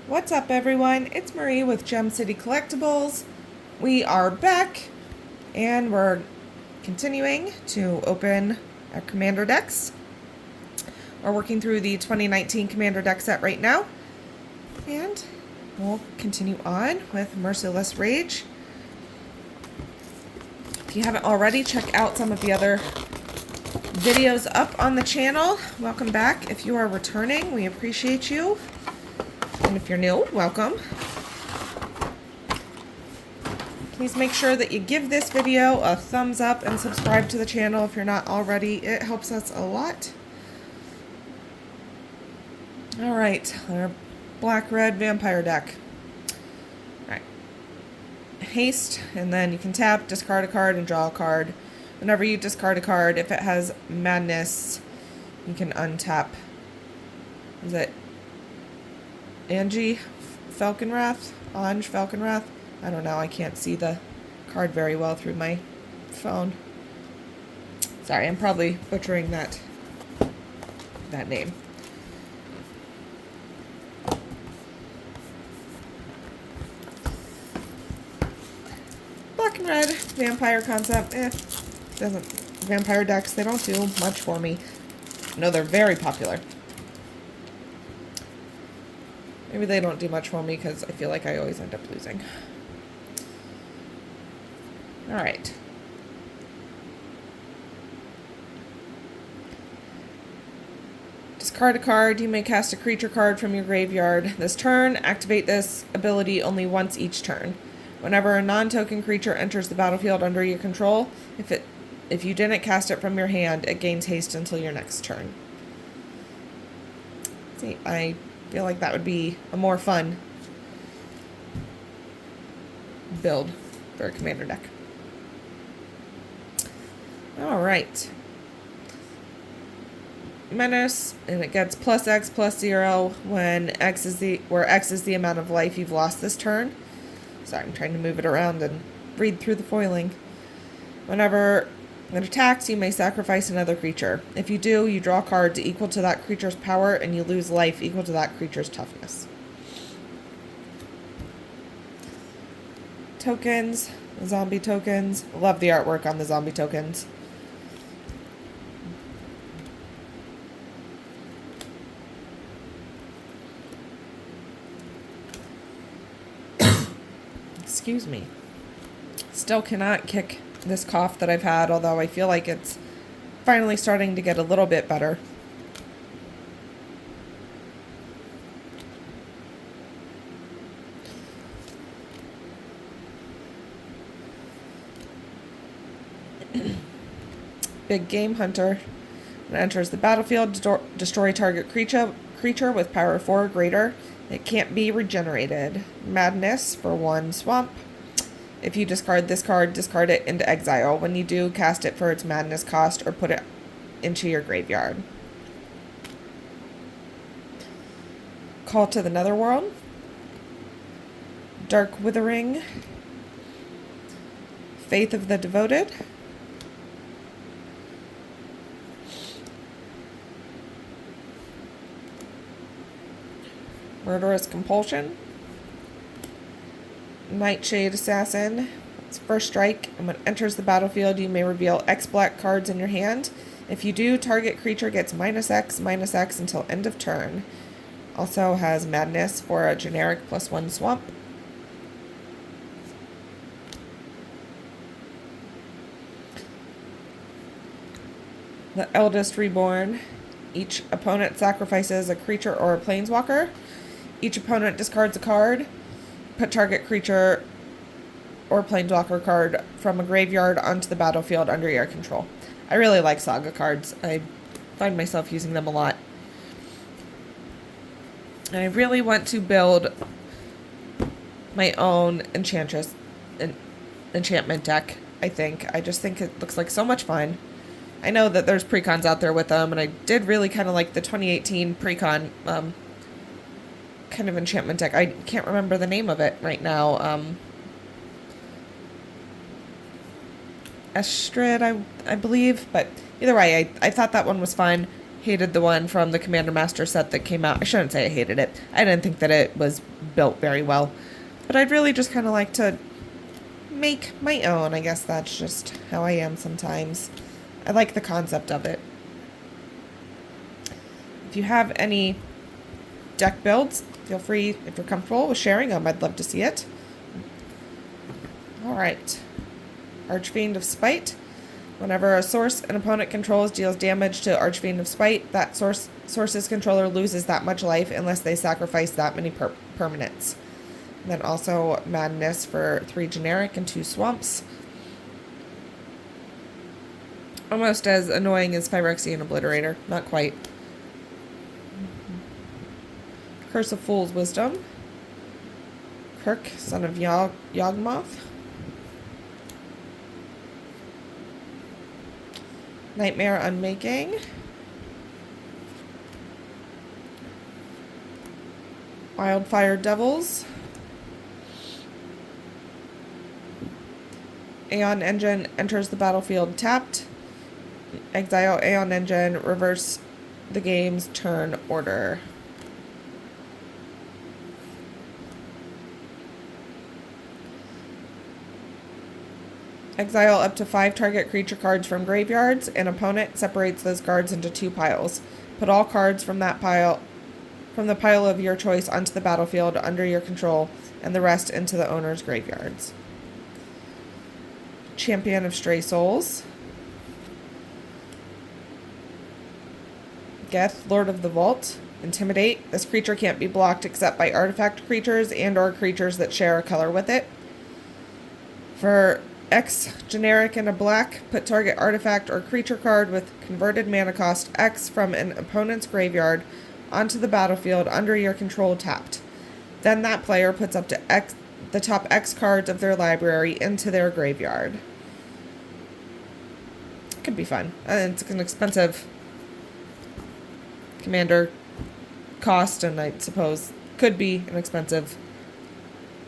What's up, everyone? It's Marie with Gem City Collectibles. We are back, and we're continuing to open our Commander decks. We're working through the 2019 Commander deck set right now, and we'll continue on with Merciless Rage. If you haven't already, check out some of the other videos up on the channel. Welcome back. If you are returning, we appreciate you. And if you're new, welcome. Please make sure that you give this video a thumbs up and subscribe to the channel if you're not already. It helps us a lot. Alright, our black-red vampire deck. Alright. Haste, and then you can tap, discard a card, and draw a card. Whenever you discard a card, if it has madness, you can untap. Is it Ange Falconwrath? Ange Falconwrath? I don't know, I can't see the card very well through my phone. Sorry, I'm probably butchering that name. Black and red vampire concept. Vampire decks, they don't do much for me. No, they're very popular. Maybe they don't do much for me because I feel like I always end up losing. Alright. Discard a card. You may cast a creature card from your graveyard. This turn, activate this ability only once each turn. Whenever a non-token creature enters the battlefield under your control, if you didn't cast it from your hand, it gains haste until your next turn. See, I feel like that would be a more fun build for a commander deck. Alright. Menace, and it gets +X/+0 when X is the amount of life you've lost this turn. Sorry, I'm trying to move it around and read through the foiling. Whenever it attacks, you may sacrifice another creature. If you do, you draw cards equal to that creature's power, and you lose life equal to that creature's toughness. Tokens, zombie tokens. Love the artwork on the zombie tokens. Excuse me. Still cannot kick this cough that I've had, although I feel like it's finally starting to get a little bit better. Big Game Hunter. When it enters the battlefield, destroy target creature with power 4 or greater. It can't be regenerated. Madness for 1 swamp. If you discard this card, discard it into exile. When you do, cast it for its madness cost or put it into your graveyard. Call to the Netherworld. Dark Withering. Faith of the Devoted. Murderous Compulsion. Nightshade Assassin. It's first strike, and when it enters the battlefield, you may reveal X black cards in your hand. If you do, target creature gets -X until end of turn. Also has Madness for a generic +1 swamp. The Eldest Reborn. Each opponent sacrifices a creature or a planeswalker. Each opponent discards a card. Put target creature or planeswalker card from a graveyard onto the battlefield under your control. I really like Saga cards. I find myself using them a lot. And I really want to build my own enchantment deck, I think. I just think it looks like so much fun. I know that there's precons out there with them, and I did really kind of like the 2018 precon kind of enchantment deck. I can't remember the name of it right now. Estrid, I believe. But either way, I thought that one was fun. hated the one from the Commander Master set that came out. I shouldn't say I hated it. I didn't think that it was built very well. But I'd really just kind of like to make my own. I guess that's just how I am sometimes. I like the concept of it. If you have any deck builds, feel free, if you're comfortable with sharing them. I'd love to see it. Alright. Archfiend of Spite. Whenever a source an opponent controls deals damage to Archfiend of Spite, that source's controller loses that much life unless they sacrifice that many permanents. And then also Madness for 3 generic and 2 swamps. Almost as annoying as Phyrexian Obliterator. Not quite. Curse of Fool's Wisdom. Kirk, son of Yawgmoth. Nightmare Unmaking. Wildfire Devils. Aeon Engine enters the battlefield tapped. Exile Aeon Engine, reverse the game's turn order. Exile up to 5 target creature cards from graveyards. An opponent separates those cards into 2 piles. Put all cards from the pile of your choice onto the battlefield under your control, and the rest into the owner's graveyards. Champion of Stray Souls. Geth, Lord of the Vault. Intimidate. This creature can't be blocked except by artifact creatures and or creatures that share a color with it. For X generic and a black, put target artifact or creature card with converted mana cost X from an opponent's graveyard onto the battlefield under your control tapped. Then that player puts up to the top X cards of their library into their graveyard. It could be fun. It's an expensive commander cost, and I suppose could be an expensive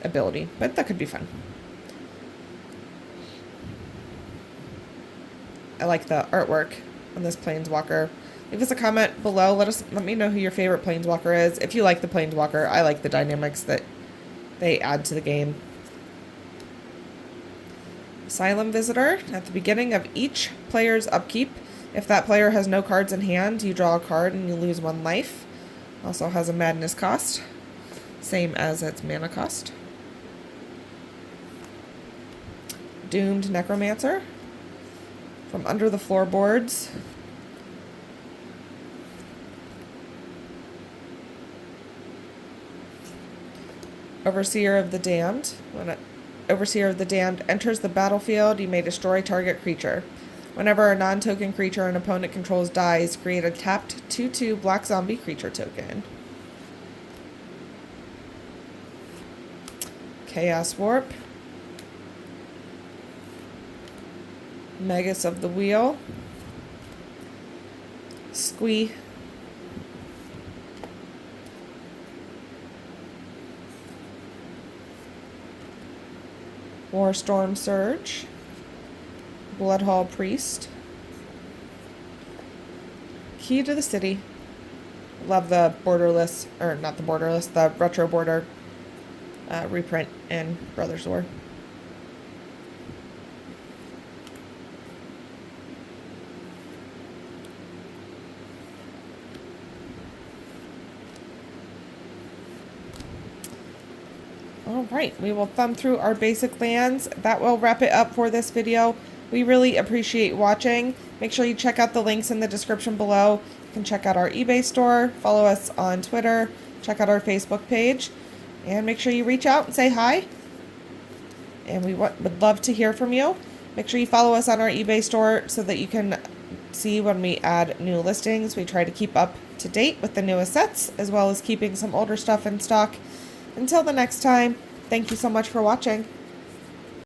ability, but that could be fun. I like the artwork on this Planeswalker. Leave us a comment below. Let me know who your favorite Planeswalker is. If you like the Planeswalker, I like the dynamics that they add to the game. Asylum Visitor. At the beginning of each player's upkeep, if that player has no cards in hand, you draw a card and you lose 1 life. Also has a madness cost, same as its mana cost. Doomed Necromancer. From under the floorboards. Overseer of the Damned. When an Overseer of the Damned enters the battlefield, you may destroy target creature. Whenever a non-token creature an opponent controls dies, create a tapped 2/2 black zombie creature token. Chaos Warp. Magus of the Wheel. Squee. Warstorm Surge. Bloodhall Priest. Key to the City. Love the borderless, or not the borderless, the retro border reprint in Brothers War. Alright, we will thumb through our basic lands. That will wrap it up for this video. We really appreciate watching. Make sure you check out the links in the description below. You can check out our eBay store, follow us on Twitter, check out our Facebook page, and make sure you reach out and say hi. And we would love to hear from you. Make sure you follow us on our eBay store so that you can see when we add new listings. We try to keep up to date with the newest sets, as well as keeping some older stuff in stock. Until the next time, thank you so much for watching.